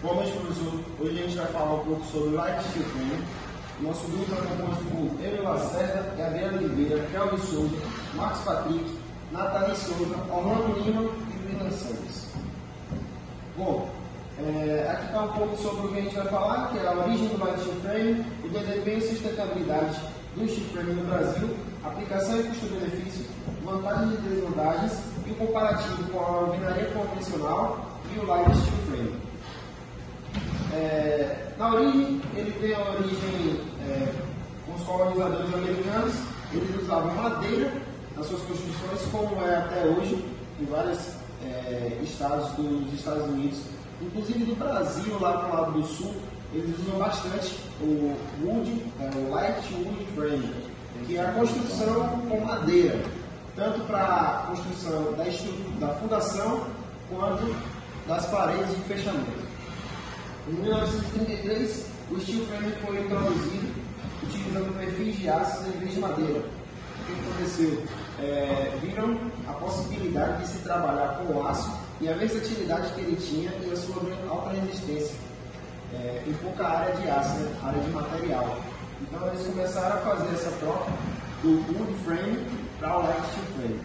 Boa noite, professor. Hoje a gente vai falar um pouco sobre Light Steel Frame. Nosso grupo é composto por Evelyn Lacerda, Gabriela Oliveira, Kelvin Souza, Marcos Patrick, Nathalie Souza, Orlando Lima e William Santos. Bom, aqui está um pouco sobre o que a gente vai falar, que é a origem do Light Steel Frame, o desempenho e sustentabilidade do Steel Frame no Brasil, aplicação e custo-benefício, vantagens e desvantagens e o comparativo com a alvenaria convencional e o Light Steel Frame. Na origem, ele tem a origem com os colonizadores americanos. Eles usavam madeira nas suas construções, como é até hoje em vários estados dos Estados Unidos, inclusive do Brasil, lá para o lado do sul. Eles usam bastante o wood, o light wood frame, que é a construção com madeira, tanto para a construção da fundação quanto das paredes de fechamento. Em 1933, o steel frame foi introduzido utilizando perfis de aço em vez de madeira. O que aconteceu? Viram a possibilidade de se trabalhar com o aço e a versatilidade que ele tinha e a sua alta resistência em pouca área de aço, área de material. Então eles começaram a fazer essa troca do wood frame para o light steel frame.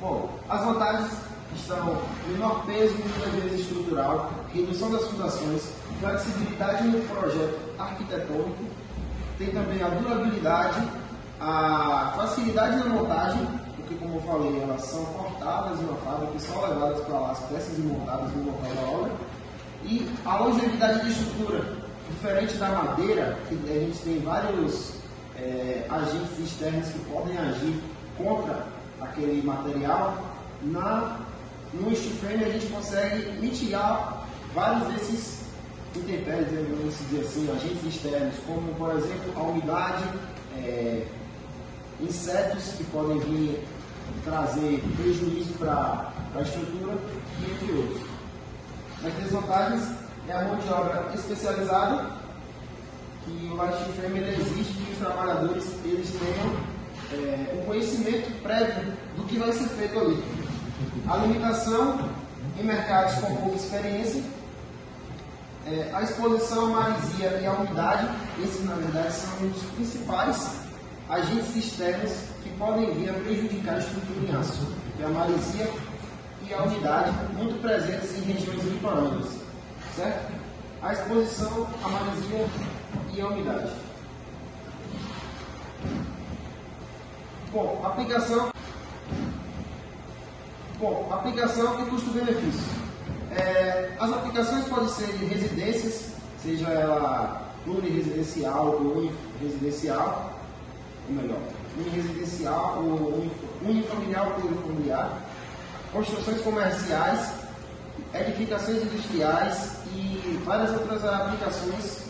Bom, as vantagens estão menor peso, muitas vezes estrutural, redução das fundações, flexibilidade no projeto arquitetônico, tem também a durabilidade, a facilidade na montagem, porque, como eu falei, elas são cortadas em uma fábrica e são levadas para lá as peças e montadas no local da obra, e a longevidade de estrutura, diferente da madeira, que a gente tem vários agentes externos que podem agir contra aquele material. No steel frame a gente consegue mitigar vários desses intempéries, vamos dizer assim, agentes externos, como por exemplo a umidade, insetos que podem vir trazer prejuízo para a estrutura, e entre outros. As desvantagens é a mão de obra especializada, que o light steel frame ele exige que os trabalhadores eles tenham um conhecimento prévio do que vai ser feito ali. A limitação em mercados com pouca experiência, a exposição à maresia e à umidade, esses na verdade são os principais agentes externos que podem vir a prejudicar a estrutura em aço, que é a maresia e a umidade, muito presentes em regiões litorâneas, certo? A exposição à maresia e à umidade. Bom, aplicação e custo-benefício. As aplicações podem ser de residências, seja ela pluri-residencial ou uniresidencial, ou melhor, uniresidencial ou unifamiliar ou plurifamiliar, construções comerciais, edificações industriais e várias outras aplicações,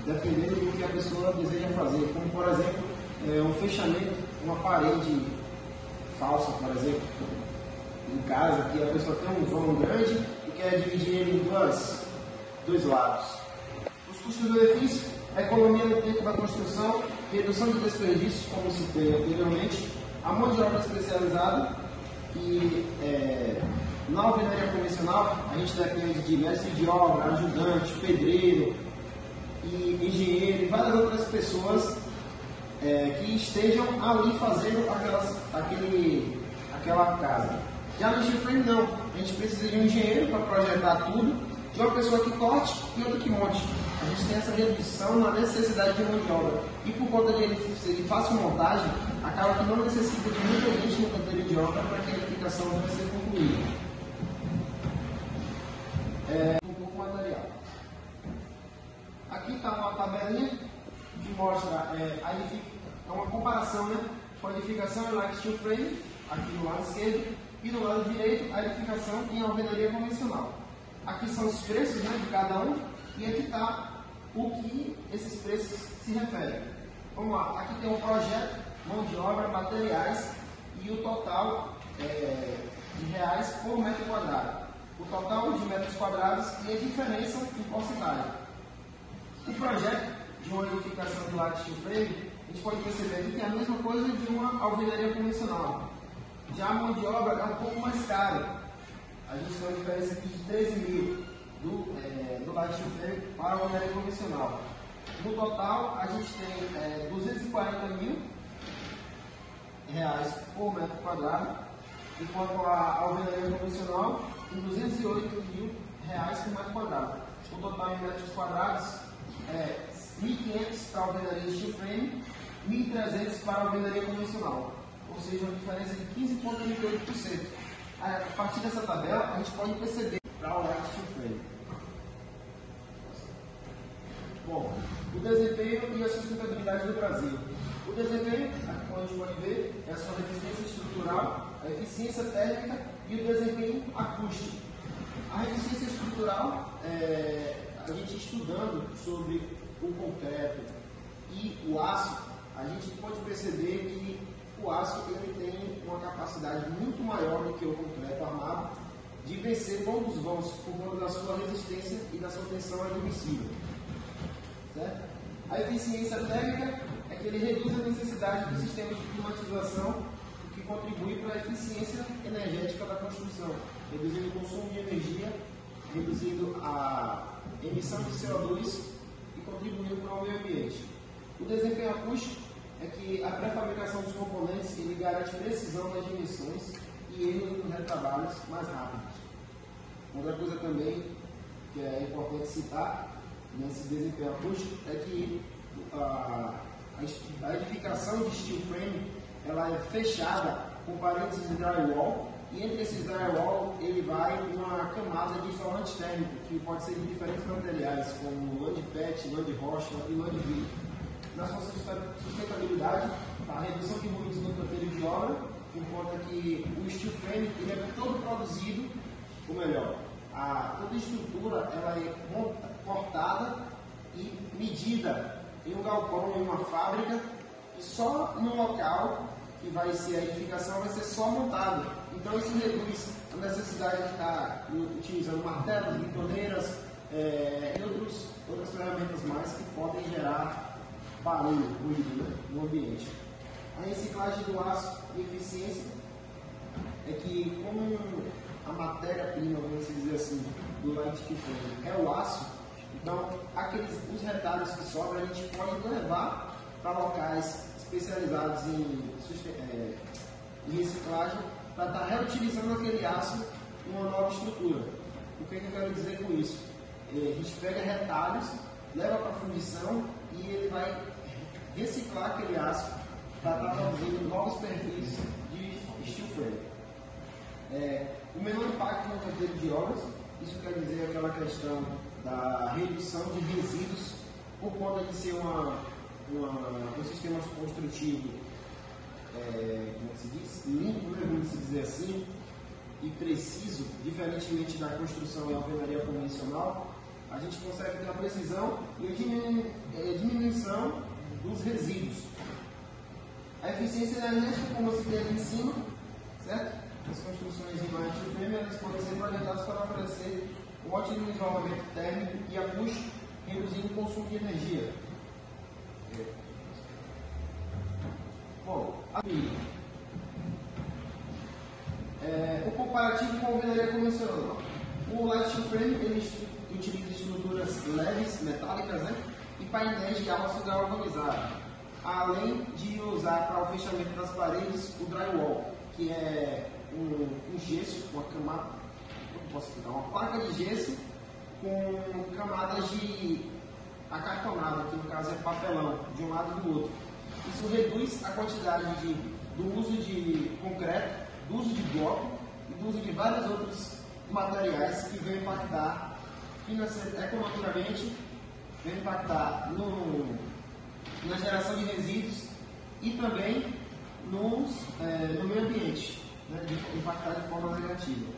dependendo do que a pessoa deseja fazer, como por exemplo, um fechamento, uma parede falsa, por exemplo, em casa, que a pessoa tem um vão grande e quer dividir ele em dois lados. Os custos-benefícios, economia no tempo da construção, redução de desperdícios, como citei anteriormente, a mão de obra especializada, e na alvenaria convencional a gente depende de mestre de obra, ajudante, pedreiro, e engenheiro e várias outras pessoas que estejam ali fazendo aquela casa. Já no steel frame não, a gente precisa de um engenheiro para projetar tudo, de uma pessoa que corte e outra que monte. A gente tem essa redução na necessidade de mão de obra. E por conta de ele ser de fácil montagem, acaba que não necessita de muita gente no canteiro de obra para que a edificação venha a ser concluída. Um pouco material. Aqui está uma tabelinha que mostra uma comparação, com a edificação em light steel frame, aqui no lado esquerdo, e no lado direito a edificação em alvenaria convencional. Aqui são os preços de cada um, e aqui está o que esses preços se referem. Vamos lá, aqui tem um projeto, mão de obra, materiais e o total de reais por metro quadrado. O total de metros quadrados e a diferença em porcentagem. O projeto de uma edificação de light steel frame, a gente pode perceber que tem a mesma coisa de uma alvenaria convencional. Já a mão de obra é um pouco mais cara. A gente tem uma diferença aqui de 13 mil do light steel frame para a alvenaria convencional. No total, a gente tem 240 mil reais por metro quadrado, enquanto a alvenaria convencional tem 208 mil reais por metro quadrado. O total em metros quadrados é 1.500 para a alvenaria steel frame, 1.300 para a alvenaria convencional, ou seja, uma diferença de 15,38%. A partir dessa tabela, a gente pode perceber para o light steel frame. Bom, o desempenho e a sustentabilidade do Brasil. O desempenho, aqui como a gente pode ver, é a sua resistência estrutural, a eficiência térmica e o desempenho acústico. A resistência estrutural, a gente estudando sobre o concreto e o aço, a gente pode perceber que o aço ele tem uma capacidade muito maior do que o concreto armado de vencer longos vãos por conta da sua resistência e da sua tensão admissível. Certo? A eficiência térmica é que ele reduz a necessidade do sistema de climatização, o que contribui para a eficiência energética da construção, reduzindo o consumo de energia, reduzindo a emissão de CO2 e contribuindo para o meio ambiente. O desempenho acústico é que a pré-fabricação dos componentes ele garante precisão nas dimensões e erros nos retrabalhos mais rápidos. Outra coisa também que é importante citar nesse desempenho acústico é que a edificação de steel frame ela é fechada com paredes de drywall e entre esses drywall ele vai uma camada de isolante térmico que pode ser de diferentes materiais como lã de PET, lã de rocha e lã de vidro. Na sua sustentabilidade, a redução de ruídos no canteiro de obra, por conta que o steel frame ele é todo produzido, ou melhor, toda a estrutura ela é cortada e medida em um galpão, em uma fábrica, e só no local que vai ser a edificação vai ser só montado. Então isso reduz a necessidade de estar utilizando martelos, bitoneiras e outras ferramentas mais que podem gerar barulho, ruído, né, no ambiente. A reciclagem do aço e eficiência é que, como a matéria-prima, vamos dizer assim, do light steel frame é o aço, então os retalhos que sobram a gente pode levar para locais especializados em reciclagem para estar reutilizando aquele aço em uma nova estrutura. O que eu quero dizer com isso? A gente pega retalhos, leva para a fundição e ele vai reciclar aquele aço para estar produzindo novos perfis de steel frame. O menor impacto no canteiro de obras, isso quer dizer aquela questão da redução de resíduos por conta de ser um sistema construtivo como se diz, limpo, né, vamos dizer assim, e preciso, diferentemente da construção em alvenaria convencional, a gente consegue ter uma precisão e a diminuição dos resíduos. A eficiência energética, como você tem ali em cima, certo? As construções em light steel frame elas podem ser projetadas para oferecer um ótimo isolamento térmico e acústico, reduzindo o consumo de energia. Bom, o comparativo com a alvenaria convencional. O light steel frame ele utiliza estruturas leves, metálicas, né, e painéis de aço galvanizado, além de usar para o fechamento das paredes o drywall, que é um gesso, uma camada, como posso explicar, uma placa de gesso com camadas de acartonado, que no caso é papelão, de um lado e do outro. Isso reduz a quantidade do uso de concreto, do uso de bloco e do uso de vários outros materiais que vão impactar economicamente, vão impactar na geração de resíduos e também no meio ambiente, né, de impactar de forma negativa.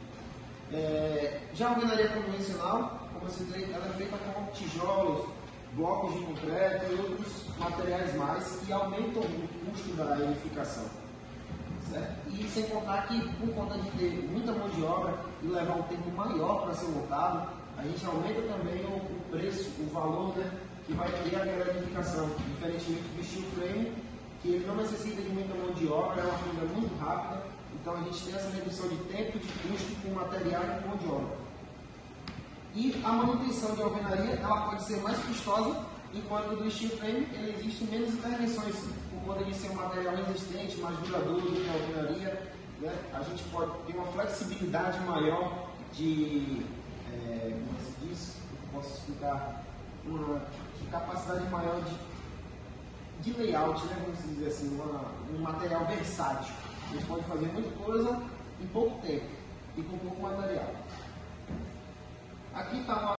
Já a alvenaria convencional, como eu citei, ela é feita com tijolos, blocos de concreto e outros materiais mais que aumentam o custo da edificação. Certo? E sem contar que, por conta de ter muita mão de obra e levar um tempo maior para ser montado, a gente aumenta também o preço, o valor, né, que vai ter aquela edificação. Diferentemente do steel frame, que ele não necessita de muita mão de obra, é uma coisa muito rápida, então a gente tem essa redução de tempo, de custo com material e com mão de obra. E a manutenção de alvenaria, ela pode ser mais custosa, enquanto do steel frame ele existe menos intervenções, por conta de ser um material resistente, mais duradouro do que a alvenaria, né? A gente pode ter uma flexibilidade maior de, como se diz, posso explicar, uma capacidade maior de layout, né? Vamos dizer assim, um material versátil. A gente pode fazer muita coisa em pouco tempo e com pouco material. Aqui está